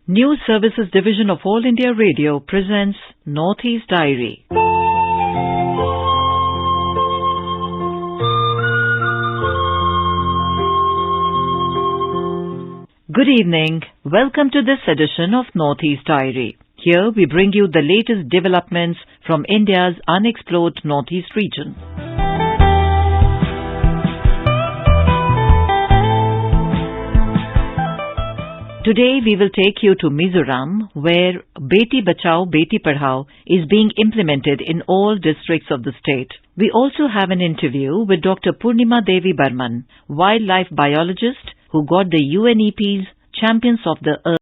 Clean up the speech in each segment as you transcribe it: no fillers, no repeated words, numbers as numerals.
News Services Division of All India Radio presents Northeast Diary. Good evening. Welcome to this edition of Northeast Diary. Here we bring you the latest developments from India's unexplored Northeast region. Today we will take you to Mizoram, where Beti Bachao Beti Padhao is being implemented in all districts of the state. We also have an interview with Dr. Purnima Devi Barman, wildlife biologist who got the UNEP's Champions of the Earth.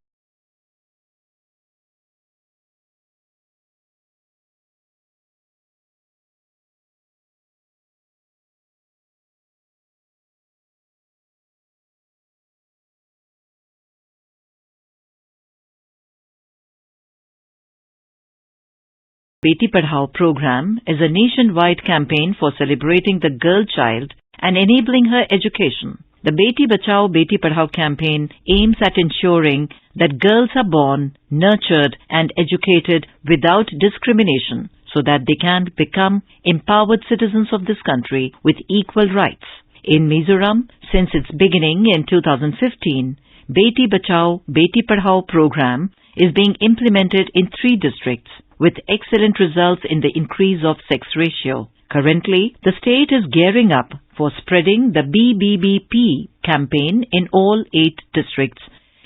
Beti Padhao program is a nationwide campaign for celebrating the girl child and enabling her education. The Beti Bachao Beti Padhao campaign aims at ensuring that girls are born, nurtured and educated without discrimination so that they can become empowered citizens of this country with equal rights. In Mizoram, since its beginning in 2015, Beti Bachao Beti Padhao program is being implemented in 3 districts with excellent results in the increase of sex ratio. Currently, the state is gearing up for spreading the BBBP campaign in all 8 districts.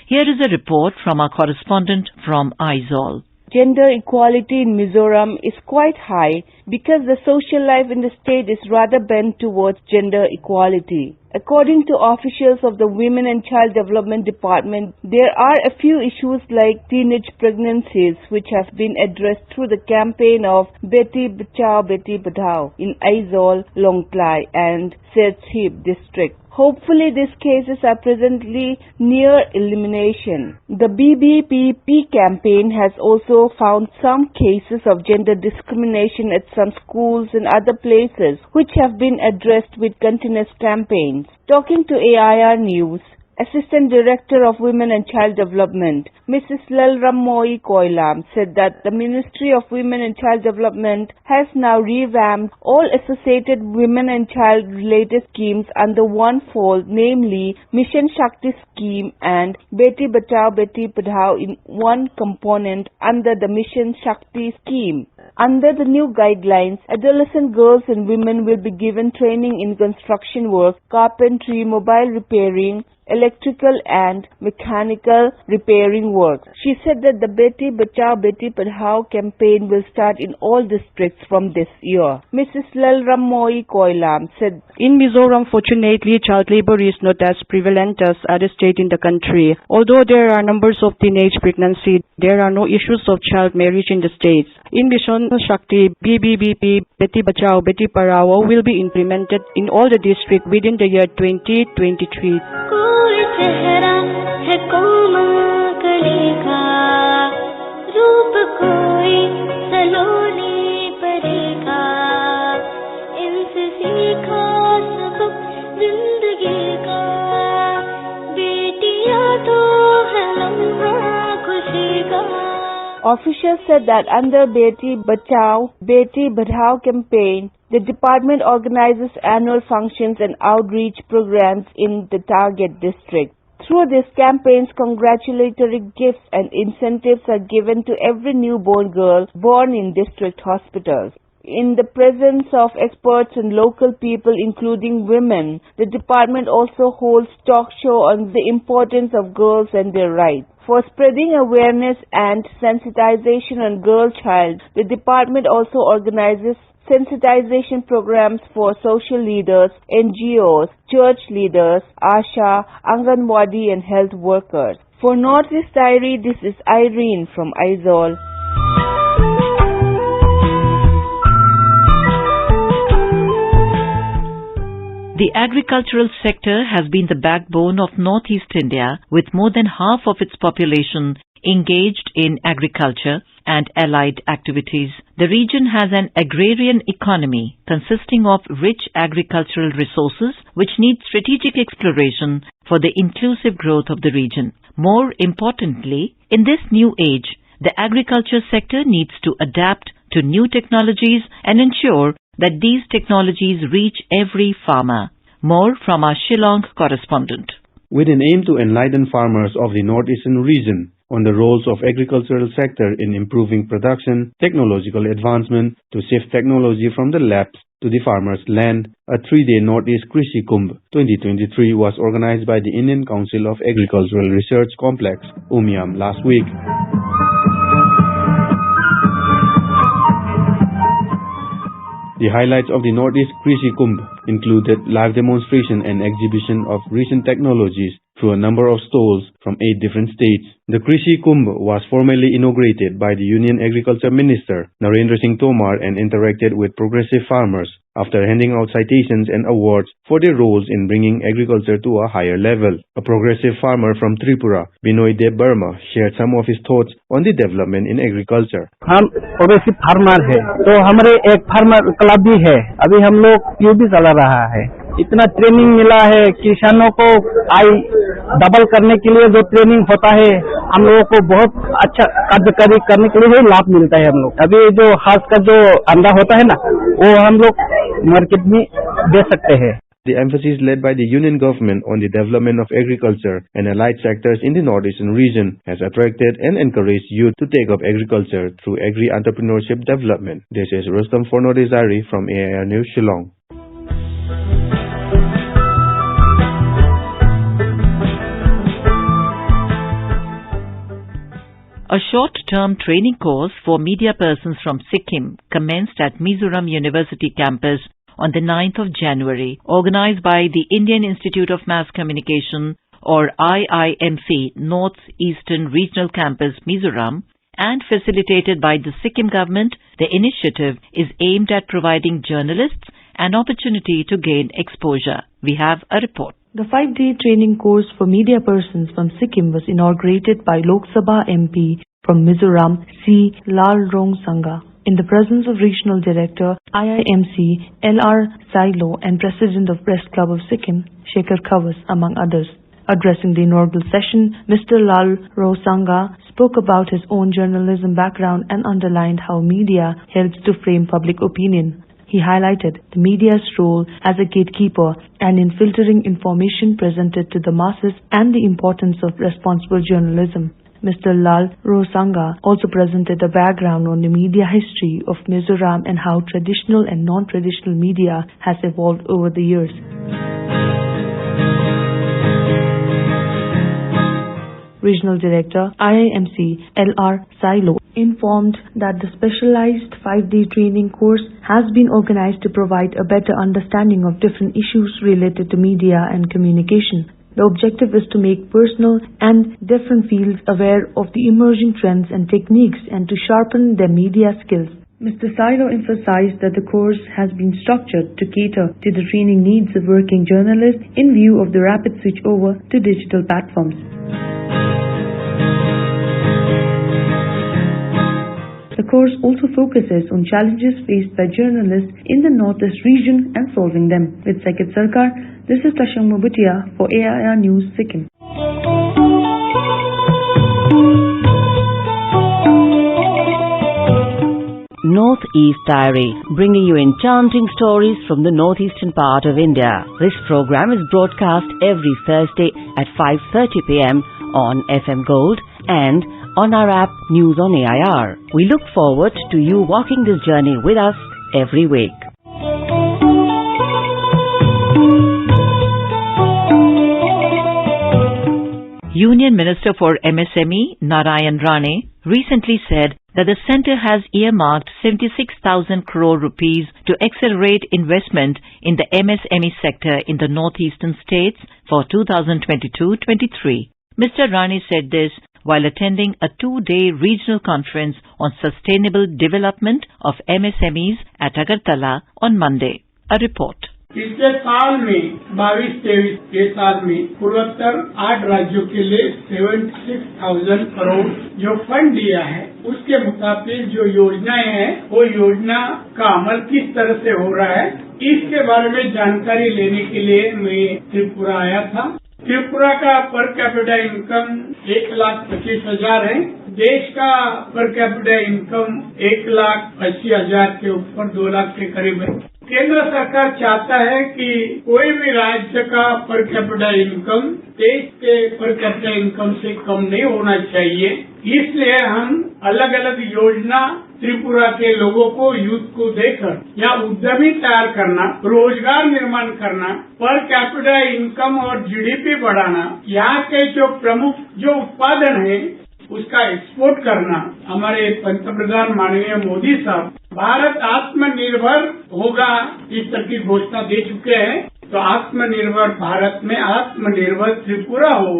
Here is a report from our correspondent from Aizawl. Gender equality in Mizoram is quite high because the social life in the state is rather bent towards gender equality. According to officials of the Women and Child Development Department, there are a few issues like teenage pregnancies which have been addressed through the campaign of Beti Bachao Beti Padhao in Aizawl, Longplai and Serchhip district. Hopefully these cases are presently near elimination. The BBBP campaign has also found some cases of gender discrimination at some schools and other places which have been addressed with continuous campaigns. Talking to AIR News, Assistant Director of Women and Child Development, Mrs. Lalrammoi Koilam, said that the Ministry of Women and Child Development has now revamped all associated women and child-related schemes under one fold, namely Mission Shakti scheme and Beti Bachao Beti Padhao in one component under the Mission Shakti scheme. Under the new guidelines, adolescent girls and women will be given training in construction work, carpentry, mobile repairing, electrical and mechanical repairing work. She said that the Beti Bachao Beti Padhao campaign will start in all districts from this year. Mrs. Lalrammoi Koilam said, in Mizoram, fortunately, child labor is not as prevalent as other states in the country. Although there are numbers of teenage pregnancy, there are no issues of child marriage in the states. In Mission Shakti, BBBP Beti Bachao Beti Padhao will be implemented in all the districts within the year 2023. चेहरा है कोमल कली का रूप कोई सलोनी परी का इनसे सीखा सबक जिंदगी का बेटियां तो है लम्हा खुशी का. Officials said that under Beti Bachao Beti Padhao campaign, the department organizes annual functions and outreach programs in the target district. Through these campaigns, congratulatory gifts and incentives are given to every newborn girl born in district hospitals. In the presence of experts and local people, including women, the department also holds talk show on the importance of girls and their rights. For spreading awareness and sensitization on girl child, the department also organizes sensitization programs for social leaders, NGOs, church leaders, ASHA, Anganwadi and health workers. For Northeast Diary, this is Irene from Aizawl. The agricultural sector has been the backbone of Northeast India, with more than half of its population engaged in agriculture and allied activities. The region has an agrarian economy consisting of rich agricultural resources which need strategic exploration for the inclusive growth of the region. More importantly, in this new age, the agriculture sector needs to adapt to new technologies and ensure that these technologies reach every farmer. More from our Shillong correspondent. With an aim to enlighten farmers of the northeastern region on the roles of agricultural sector in improving production, technological advancement, to shift technology from the labs to the farmer's land, a 3-day Northeast Krishi Kumbh 2023 was organized by the Indian Council of Agricultural Research Complex, UMIAM, last week. The highlights of the Northeast Krishi Kumbh included live demonstration and exhibition of recent technologies through a number of stalls from 8 different states. The Krishi Kumbh was formally inaugurated by the Union Agriculture Minister Narendra Singh Tomar and interacted with progressive farmers after handing out citations and awards for their roles in bringing agriculture to a higher level. A progressive farmer from Tripura, Binoy Deb Burma, shared some of his thoughts on the development in agriculture. हम progressive farmer है, तो हमारे एक farmer club भी है. अभी हम लोग ट्यूब भी चला रहा है. इतना ट्रेनिंग मिला है किसानों को, आय डबल करने के लिए जो ट्रेनिंग होता है हम लोगों को बहुत अच्छा कार्यकारी करने के लिए लाभ मिलता है. हम लोग अभी जो हाथ का जो अंडा होता है ना, वो हम लोग मार्केट में दे सकते हैं. The emphasis led by the Union government on the development of agriculture and allied sectors in the northeastern region has attracted and encouraged youth to take up agriculture through agri-entrepreneurship development. This is Rustam Fornodezari from AIR News, Shillong. A short-term training course for media persons from Sikkim commenced at Mizoram University campus on the 9th of January, organized by the Indian Institute of Mass Communication or IIMC North Eastern Regional Campus, Mizoram, and facilitated by the Sikkim government. The initiative is aimed at providing journalists an opportunity to gain exposure. We have a report. The 5-day training course for media persons from Sikkim was inaugurated by Lok Sabha MP from Mizoram, C. Lalrongsunga, in the presence of Regional Director, IIMC, L.R. Sailo, and President of Press Club of Sikkim, Shekhar Khawas, among others. Addressing the inaugural session, Mr. Lalrongsunga spoke about his own journalism background and underlined how media helps to frame public opinion. He highlighted the media's role as a gatekeeper and in filtering information presented to the masses and the importance of responsible journalism. Mr. Lalrongsunga also presented a background on the media history of Mizoram and how traditional and non-traditional media has evolved over the years. Regional Director, IIMC, L.R. Sailo, informed that the specialized 5-day training course has been organized to provide a better understanding of different issues related to media and communication. The objective is to make personal and different fields aware of the emerging trends and techniques and to sharpen their media skills. Mr. Sailo emphasized that the course has been structured to cater to the training needs of working journalists in view of the rapid switch over to digital platforms. The course also focuses on challenges faced by journalists in the Northeast region and solving them. With Sekit Sarkar, this is Tashang Mobutia for AIR News, Sikkim. Northeast Diary, bringing you enchanting stories from the northeastern part of India. This program is broadcast every Thursday at 5:30 p.m. on FM Gold and on our app News on AIR. We look forward to you walking this journey with us every week. Union Minister for MSME, Narayan Rane, recently said that the centre has earmarked 76,000 crore rupees to accelerate investment in the MSME sector in the northeastern states for 2022-23. Mr. Rane said this while attending a 2-day regional conference on sustainable development of MSMEs at Agartala on Monday. A report. पिछले साल में 22-23 के साल में पूर्वोत्तर 8 राज्यों के लिए 76,000 करोड़ जो फंड दिया है, उसके मुताबिक जो योजनाएं हैं वो योजना का अमल किस तरह से हो रहा है, इसके बारे में जानकारी लेने के लिए मैं त्रिपुरा आया था। त्रिपुरा का पर कैपिटा इनकम 1,25,000 है। देश का पर कैपिटा इनकम 1,80,000 के ऊपर 2 लाख के करीब है। केंद्र सरकार चाहता है कि कोई भी राज्य का पर कैपिटा इनकम देश के पर कैपिटा इनकम से कम नहीं होना चाहिए। इसलिए हम अलग अलग योजना त्रिपुरा के लोगों को, यूथ को देकर या उद्यमी तैयार करना, रोजगार निर्माण करना, पर कैपिटा इनकम और जीडीपी बढ़ाना, यहाँ के जो प्रमुख जो उत्पादन है उसका एक्सपोर्ट करना। हमारे पंतप्रधान माननीय मोदी साहब भारत आत्मनिर्भर होगा इस तरह की घोषणा दे चुके हैं। तो आत्मनिर्भर भारत में आत्मनिर्भर त्रिपुरा हो,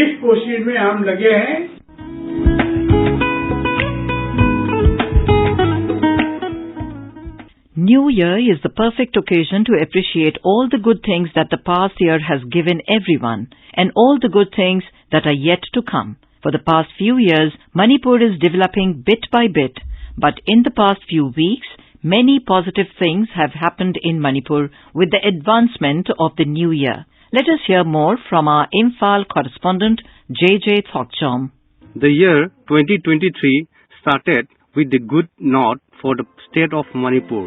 इस कोशिश में हम लगे हैं। New Year is the perfect occasion to appreciate all the good things that the past year has given everyone and all the good things that are yet to come. For the past few years, Manipur is developing bit by bit, but in the past few weeks, many positive things have happened in Manipur with the advancement of the new year. Let us hear more from our Imphal correspondent JJ Thokchom. The year 2023 started with a good note for the state of Manipur.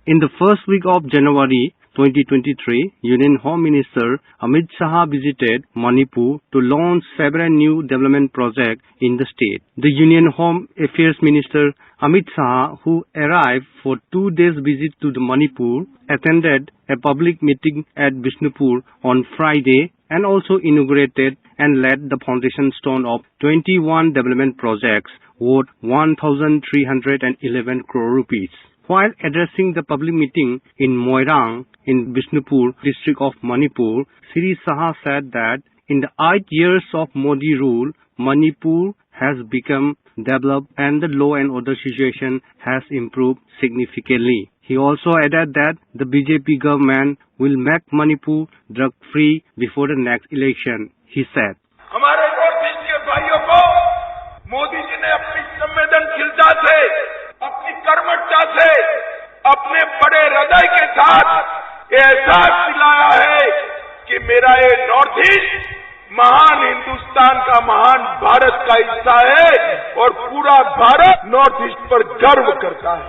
In the first week of January 2023, Union Home Minister Amit Shah visited Manipur to launch several new development projects in the state. The Union Home Affairs Minister Amit Shah, who arrived for 2 days visit to the Manipur, attended a public meeting at Bishnupur on Friday and also inaugurated and laid the foundation stone of 21 development projects worth 1,311 crore rupees. While addressing the public meeting in Moirang in Bishnupur district of Manipur, Shri Shah said that in the 8 years of Modi rule, Manipur has become developed and the law and order situation has improved significantly. He also added that the BJP government will make Manipur drug-free before the next election. He said, हमारे north east के भाइयों को मोदी जी ने अपनी संवेदनशीलता से, अपनी कर्मठता से, अपने बड़े हृदय के साथ एहसास दिलाया है कि मेरा ये नॉर्थ ईस्ट महान हिंदुस्तान का, महान भारत का हिस्सा है और पूरा भारत नॉर्थ ईस्ट पर गर्व करता है।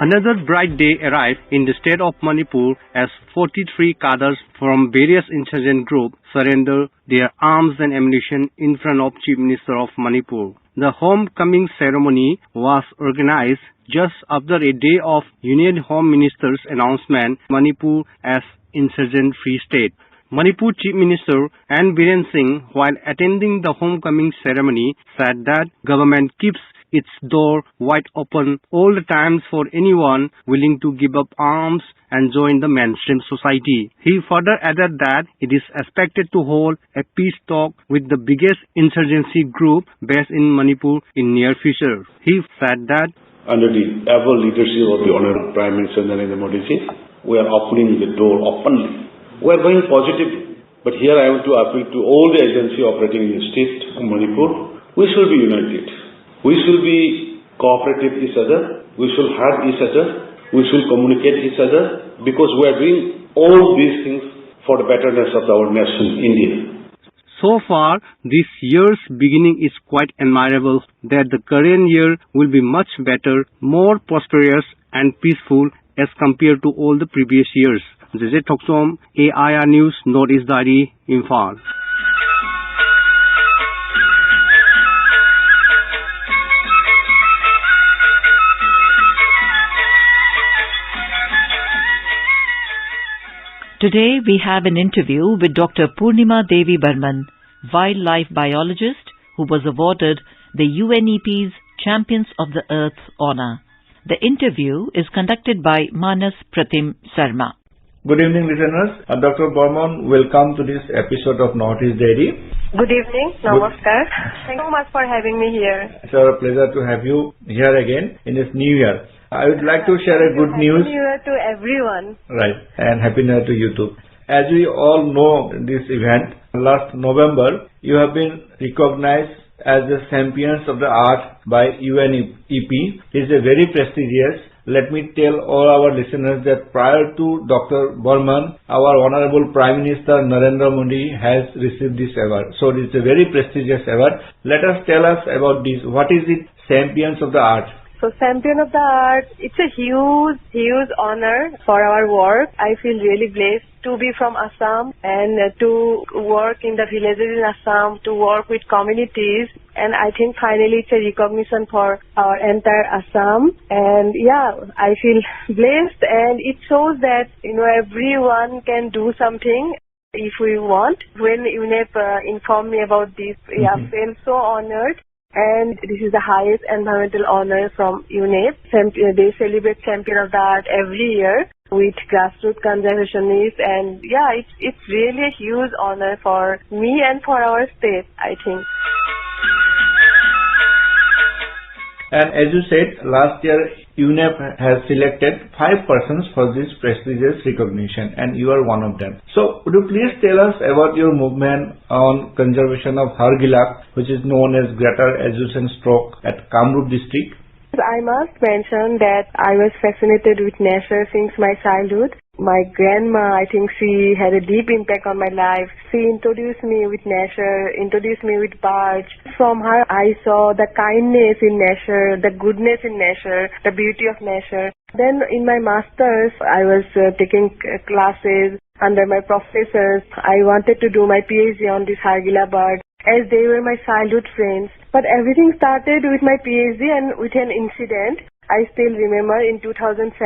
Another bright day arrived in the state of Manipur as 43 cadres from various insurgent groups surrendered their arms and ammunition in front of Chief Minister of Manipur. The homecoming ceremony was organized just after a day of Union Home Minister's announcement Manipur as insurgent-free state. Manipur Chief Minister N. Biren Singh, while attending the homecoming ceremony, said that government keeps its door wide open all the times for anyone willing to give up arms and join the mainstream society. He further added that it is expected to hold a peace talk with the biggest insurgency group based in Manipur in near future. He said that under the ever leadership of the Honorable Prime Minister Narendra Modi ji, we are opening the door openly. We are going positively. But here I want to appeal to all the agencies operating in the state of Manipur. We should be united. We should be cooperative with each other. We should help each other. We should communicate each other because we are doing all these things for the betterness of our nation, India. So far, this year's beginning is quite admirable that the current year will be much better, more prosperous and peaceful as compared to all the previous years. JJ Thokchom, AIR News, Northeast Diary, Imphal. Today we have an interview with Dr. Purnima Devi Burman, wildlife biologist who was awarded the UNEP's Champions of the Earth honor. The interview is conducted by Manas Pratim Sarma. Good evening, listeners. Dr. Burman, welcome to this episode of Northeast Dairy. Good evening. Namaskar. Thank you so much for having me here. It's our pleasure to have you here again in this new year. I would like to share a good news. Happy New Year to everyone. Right. And Happy New Year to you too. As we all know this event, last November, you have been recognized as the Champions of the Art by UNEP. It is a very prestigious. Let me tell all our listeners that prior to Dr. Burman, our Honorable Prime Minister Narendra Modi has received this award. So it is a very prestigious award. Let us tell us about this. What is it, Champions of the Art? So Champion of the Art, it's a huge honor for our work. I feel really blessed to be from Assam and to work in the villages in Assam, to work with communities. And I think finally it's a recognition for our entire Assam. And yeah, I feel blessed, and it shows that, everyone can do something if we want. When UNEP informed me about this, I felt so honored. And this is the highest environmental honor from UNEP. They celebrate Champion of the Art every year with grassroots conservationists, and yeah, it's really a huge honor for me and for our state, I think. And as you said, last year UNEP has selected 5 persons for this prestigious recognition, and you are one of them. So would you please tell us about your movement on conservation of Hargilak, which is known as Greater Azetuan Stroke at Kamrup district? I must mention that I was fascinated with nature since my childhood. My grandma, I think she had a deep impact on my life. She introduced me with nature, introduced me with birds. From her, I saw the kindness in nature, the goodness in nature, the beauty of nature. Then in my master's, I was taking classes under my professors. I wanted to do my PhD on this Hargila bird, as they were my childhood friends. But everything started with my PhD and with an incident. I still remember in 2007,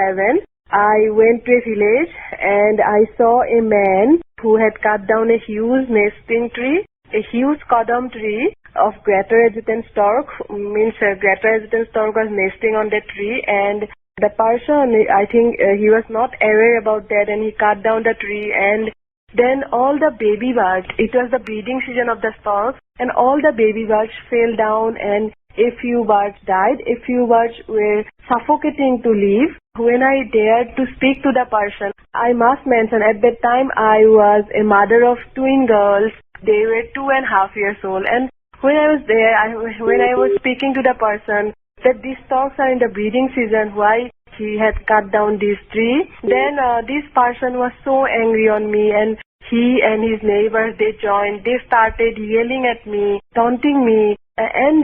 I went to a village and I saw a man who had cut down a huge nesting tree, a huge kadam tree of Greater Azetuan Stork. Greater Azetuan Stork was nesting on that tree, and the person, I think he was not aware about that, and he cut down the tree, and then all the baby birds, it was the breeding season of the storks, and all the baby birds fell down, and a few birds died, a few birds were suffocating to live. When I dared to speak to the person, I must mention at that time I was a mother of twin girls. They were 2.5 years old, and when I was there, when I was speaking to the person that these storks are in the breeding season, why he had cut down this tree, then this person was so angry on me, and he and his neighbors, they joined. They started yelling at me, taunting me, and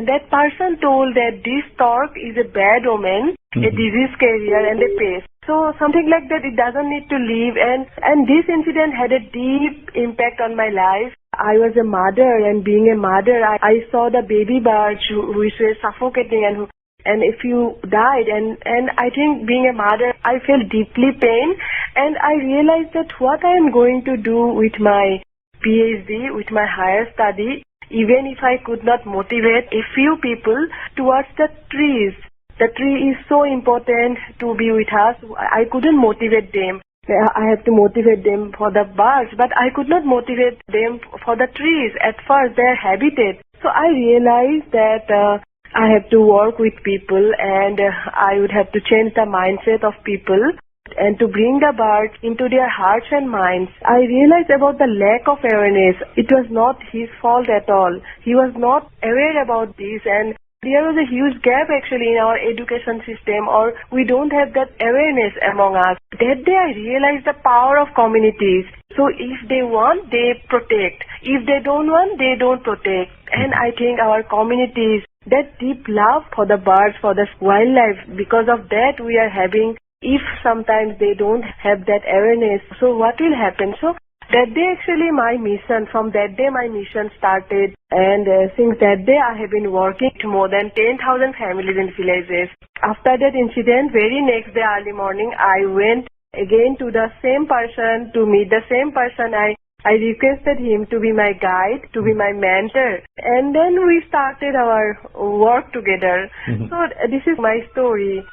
that person told that this stork is a bad omen, a disease carrier, and a pest. So something like that, it doesn't need to live, and this incident had a deep impact on my life. I was a mother, and being a mother, I saw the baby birds which were suffocating, and a few died, and I think being a mother, I felt deeply pain, and I realized that what I am going to do with my PhD, with my higher study, even if I could not motivate a few people towards the trees. The tree is so important to be with us. I couldn't motivate them. I have to motivate them for the birds, but I could not motivate them for the trees. At first, their habitat. So I realized that I have to work with people, and I would have to change the mindset of people and to bring the birds into their hearts and minds. I realized about the lack of awareness. It was not his fault at all. He was not aware about this, and there was a huge gap actually in our education system, or we don't have that awareness among us. That day I realized the power of communities. So if they want, they protect. If they don't want, they don't protect. And I think our communities, that deep love for the birds, for the wildlife, because of that we are having, if sometimes they don't have that awareness, so what will happen? So that day actually from that day my mission started, and since that day I have been working to more than 10,000 families in villages. After that incident, very next day early morning, I went again to the same person to meet the same person. I I requested him to be my guide, to be my mentor, and then we started our work together. So this is my story.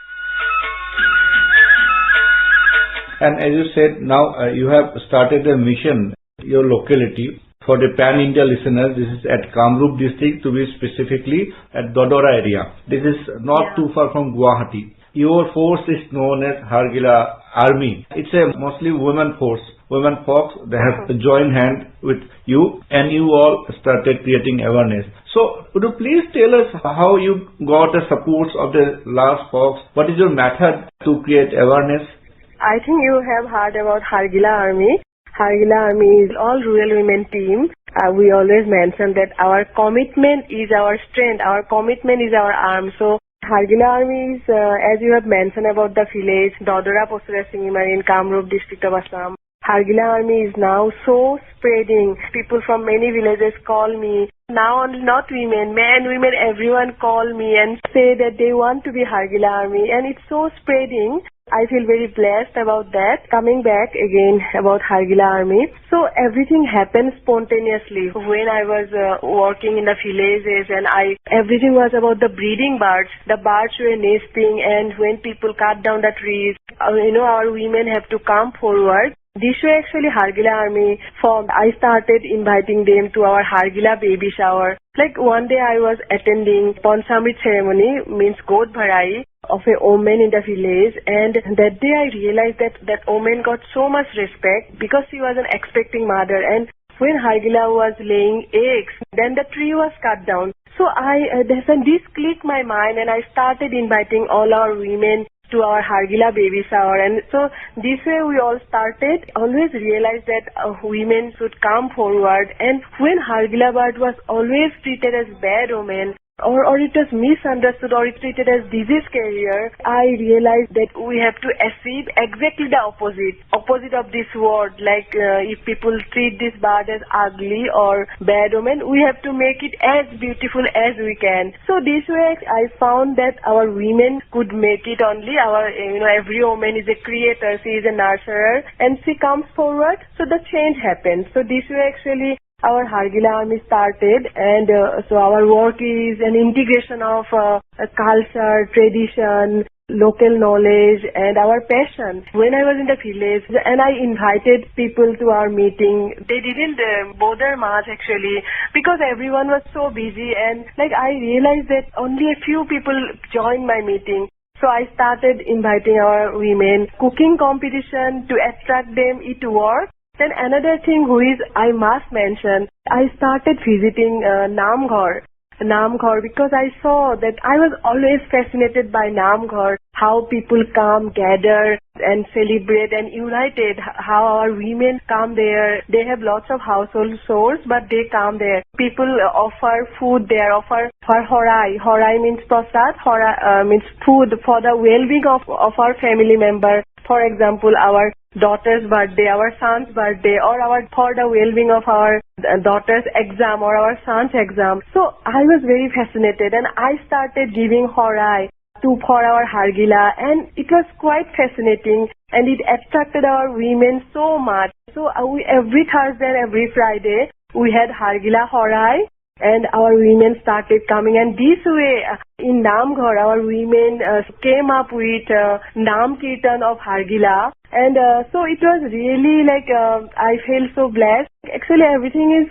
And as you said, now you have started a mission, your locality. For the Pan-India listeners, this is at Kamrup district, to be specifically at Dodora area. This is not too far from Guwahati. Your force is known as Hargila Army. It's a mostly women force. Women folks, they have joined hand with you and you all started creating awareness. So, would you please tell us how you got the support of the last folks? What is your method to create awareness? I think you have heard about Hargila Army. Hargila Army is all rural women team. We always mention that our commitment is our strength. Our commitment is our arm. So Hargila Army is, as you have mentioned about the village, Dodora Posura Singimari in Kamrup district of Assam. Hargila Army is now so spreading. People from many villages call me. Now not women, men, women, everyone call me and say that they want to be Hargila Army, and it's so spreading. I feel very blessed about that. Coming back again about Hargila Army. So everything happened spontaneously. When I was working in the villages and everything was about the breeding birds. The birds were nesting, and when people cut down the trees, our women have to come forward. This way actually Hargila Army formed. I started inviting them to our Hargila baby shower. Like one day I was attending Pansamrit ceremony, means goat bharai, of a woman in the village, and that day I realized that woman got so much respect because she was an expecting mother, and when Hargila was laying eggs, then the tree was cut down. So this clicked my mind, and I started inviting all our women to our Hargila baby shower, and so this way we all started. Always realized that women should come forward, and when Hargila bird was always treated as bad omen, or it was misunderstood, or it treated as disease carrier, I realized that we have to achieve exactly the opposite of this word. Like if people treat this bird as ugly or bad omen, we have to make it as beautiful as we can. So this way I found that our women could make it only. Every woman is a creator, she is a nurturer, and she comes forward, so the change happens. So this way actually our Hargila Army started, and so our work is an integration of culture, tradition, local knowledge, and our passion. When I was in the village and I invited people to our meeting, they didn't bother much actually because everyone was so busy, and I realized that only a few people joined my meeting. So I started inviting our women, cooking competition to attract them, it worked. Then another thing I must mention, I started visiting Namghar because I saw that I was always fascinated by Namghar, how people come, gather and celebrate and united, how our women come there. They have lots of household chores, but they come there. People offer food there, offer horai. Horai means prasad, means food for the well-being of our family member. For example, our daughter's birthday, our son's birthday, or for the well-being of our daughter's exam or our son's exam. So I was very fascinated, and I started giving horai for our Hargila, and it was quite fascinating, and it attracted our women so much. So every Thursday and every Friday we had Hargila horai, and our women started coming, and this way in Namghar our women came up with Nam Kirtan of Hargila, and so it was really I felt so blessed. Actually everything is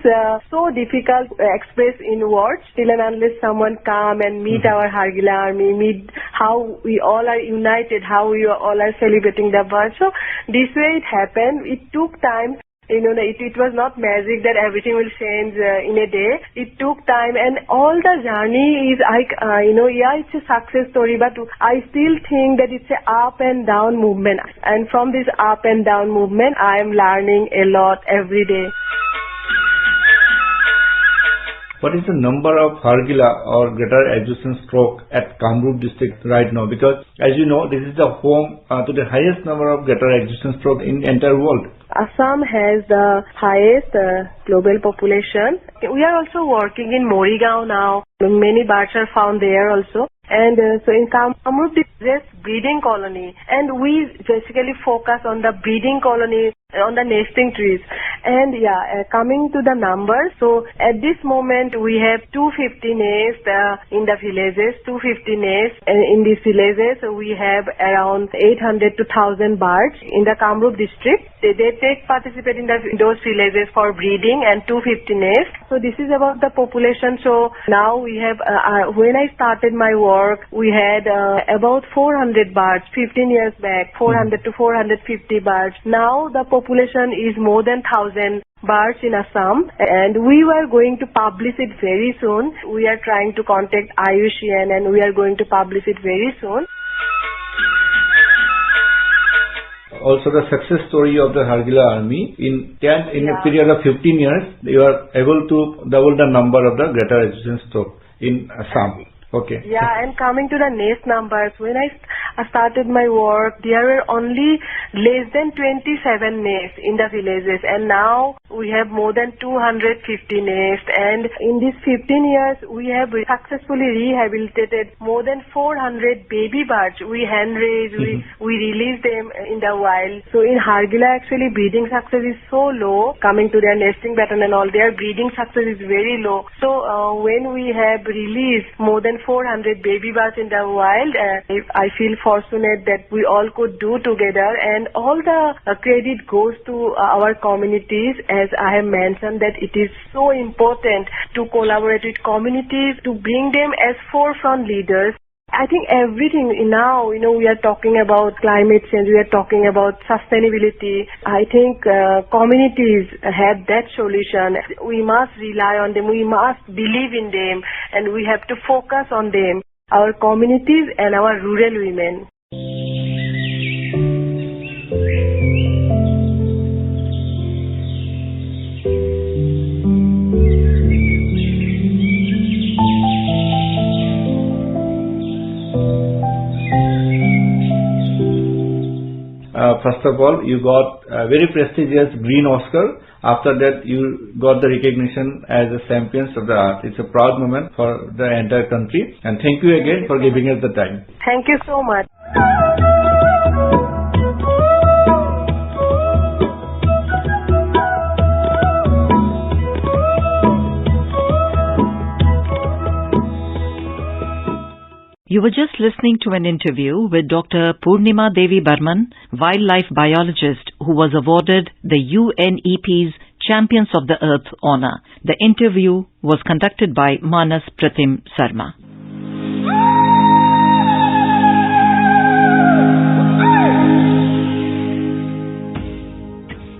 so difficult to express in words till and unless someone come and meet our Hargila Army, meet how we all are united, how we all are celebrating the birth. So this way it happened. It took time. It was not magic that everything will change in a day. It took time, and all the journey is it's a success story, but I still think that it's a up and down movement. And from this up and down movement, I am learning a lot every day. What is the number of Hargila or Greater Exhaustion Stroke at Kamrup district right now? Because as you know, this is the home to the highest number of Greater Exhaustion Stroke in the entire world. Assam has the highest global population. We are also working in Morigaon now. Many birds are found there also. And so in Kamrup, there is breeding colony, and we basically focus on the breeding colony, on the nesting trees. And coming to the numbers, so at this moment we have 250 nests in the villages, 250 nests in these villages. So we have around 800 to 1,000 birds in the Kamrup district. They participate in those villages for breeding and 250 nests. So this is about the population. So now we have, when I started my work, we had about 400 birds 15 years back, 400 to 450 birds. Now the population is more than 1,000 birds in Assam, and we were going to publish it very soon. We are trying to contact IUCN and we are going to publish it very soon. Also, the success story of the Hargila Army in a period of 15 years, you are able to double the number of the greater education stock in Assam. Okay. Yeah, and coming to the nest numbers, when I started my work, there were only less than 27 nests in the villages, and now we have more than 250 nests, and in these 15 years, we have successfully rehabilitated more than 400 baby birds. We hand raise, we release them in the wild. So in Hargila, actually, breeding success is so low, coming to their nesting pattern and all, their breeding success is very low. So when we have released more than 400 baby birds in the wild, I feel fortunate that we all could do together, and all the credit goes to our communities. As I have mentioned, that it is so important to collaborate with communities to bring them as forefront leaders. I think everything now, we are talking about climate change, we are talking about sustainability. I think communities have that solution. We must rely on them, we must believe in them, and we have to focus on them, our communities and our rural women. First of all, you got a very prestigious Green Oscar. After that, you got the recognition as the Champions of the Earth. It's a proud moment for the entire country. And thank you again for giving us the time. Thank you so much. You were just listening to an interview with Dr. Purnima Devi Barman, wildlife biologist who was awarded the UNEP's Champions of the Earth honor. The interview was conducted by Manas Pratim Sarma.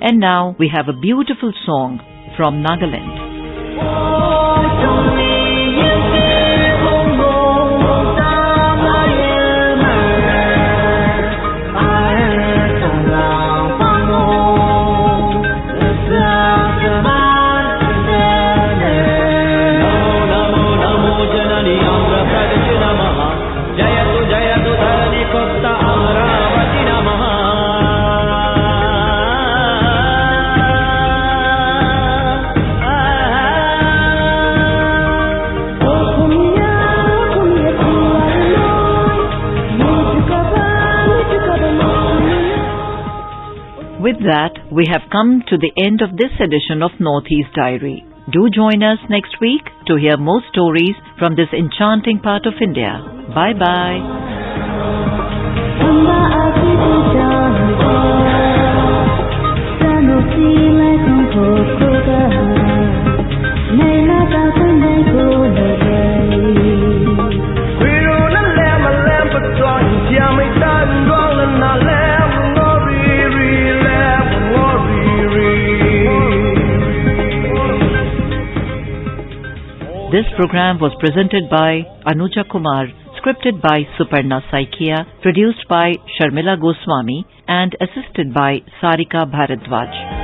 And now we have a beautiful song from Nagaland. With that, we have come to the end of this edition of Northeast Diary. Do join us next week to hear more stories from this enchanting part of India. Bye-bye. This program was presented by Anuja Kumar, scripted by Suparna Saikia, produced by Sharmila Goswami, and assisted by Sarika Bharadwaj.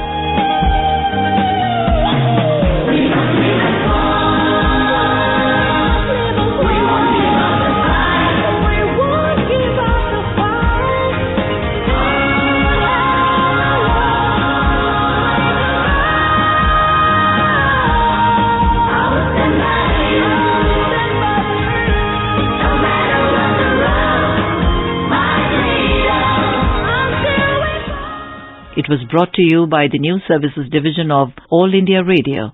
It was brought to you by the News Services Division of All India Radio.